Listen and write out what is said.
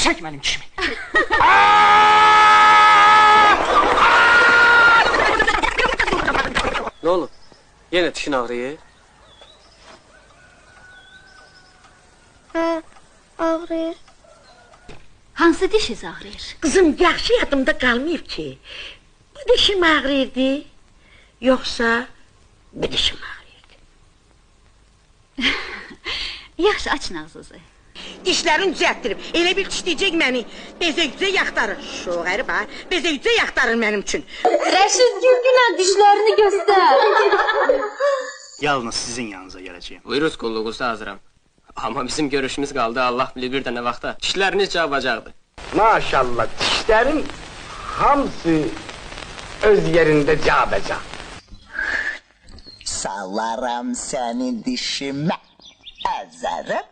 Çək mənim dişimi. Ne olur? Yine dişin ağrıyor. Hə, ağrıyır. Hansı dişiniz ağrıyır? Qızım, yaxşı yadımda qalmayıb ki. Bu dişim ağrıyırdı, yoxsa bu dişim ağrıyırdı. Yaxşı, açın ağzınızı. Dişlərini düzəltdirib, elə bil dişləyəcək məni. Bezə-yüzə yaxtarır. Şu qərib ha, bezə-yüzə yaxtarır mənim üçün. Rəşid Gülgünən dişlərini göstər. Yalnız sizin yanınıza gələcəyim. Buyuruz qulluğunuzda hazıram. Ama bizim görüşümüz kaldı, Allah bilir bir tane vaxta. Dişleriniz çabacaktı. Maşallah dişlerin hamısı öz yerinde cabeca. Salaram seni dişime, ezerim